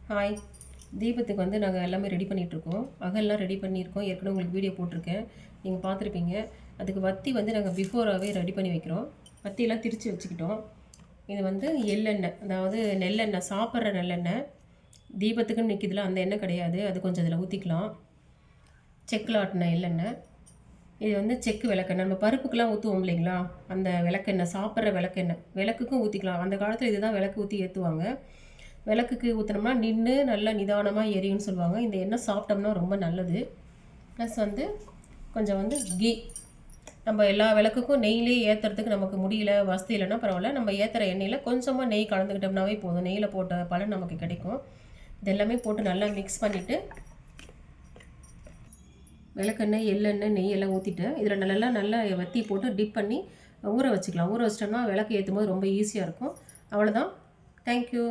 Hi. தீபத்துக்கு வந்து நாங்கள் எல்லாமே ரெடி பண்ணிகிட்ருக்கோம். அகல்லாம் ரெடி பண்ணியிருக்கோம். ஏற்கனவே உங்களுக்கு வீடியோ போட்டிருக்கேன், நீங்கள் பார்த்துருப்பீங்க. அதுக்கு வத்தி வந்து நாங்கள் பிஃபோராகவே ரெடி பண்ணி வைக்கிறோம். வத்தியெல்லாம் திரித்து வச்சுக்கிட்டோம். இது வந்து எள்ளெண்ணெய், அதாவது நெல்லெண்ணெய், சாப்பிட்ற நெல்லெண்ணெய். தீபத்துக்குன்னு நிற்கிதுல, அந்த எண்ணெய் கிடையாது, அது கொஞ்சம் அதில் ஊற்றிக்கலாம். செக்கில் ஆட்டின எள்ளெண்ணெய். இது வந்து செக்கு விளக்கெண்ணெய், நம்ம பருப்புக்கெலாம் ஊற்றுவோம் இல்லைங்களா, அந்த விளக்கெண்ணெய், சாப்பிட்ற விளக்கெண்ணெய். விளக்குக்கும் ஊற்றிக்கலாம். அந்த காலத்தில் இதுதான் விளக்கு ஊற்றி ஏற்றுவாங்க. விளக்குக்கு ஊற்றினோம்னா நின்று நல்லா நிதானமாக எரியும்னு சொல்லுவாங்க. இந்த எண்ணெய் சாப்பிட்டோம்னா ரொம்ப நல்லது. ப்ளஸ் வந்து கொஞ்சம் வந்து கீ, நம்ம எல்லா விளக்குக்கும் நெய்யிலே ஏற்றுறதுக்கு நமக்கு முடியல, வசதி இல்லைன்னா பரவாயில்ல, நம்ம ஏற்றுற எண்ணெயில் கொஞ்சமாக நெய் கலந்துக்கிட்டோம்னாவே போதும். நெய்யில் போட்ட பலன் நமக்கு கிடைக்கும். இதெல்லாமே போட்டு நல்லா மிக்ஸ் பண்ணிவிட்டு விளக்கெண்ணெய், எள்ளெண்ணெய், நெய் எல்லாம் ஊற்றிட்டேன். இதில் நல்லா வத்தி போட்டு டிப் பண்ணி ஊற வச்சுக்கலாம். ஊற வச்சிட்டோம்னா விளக்கு ஏற்றும் போது ரொம்ப ஈஸியாக இருக்கும். அவ்வளோதான். தேங்க்யூ.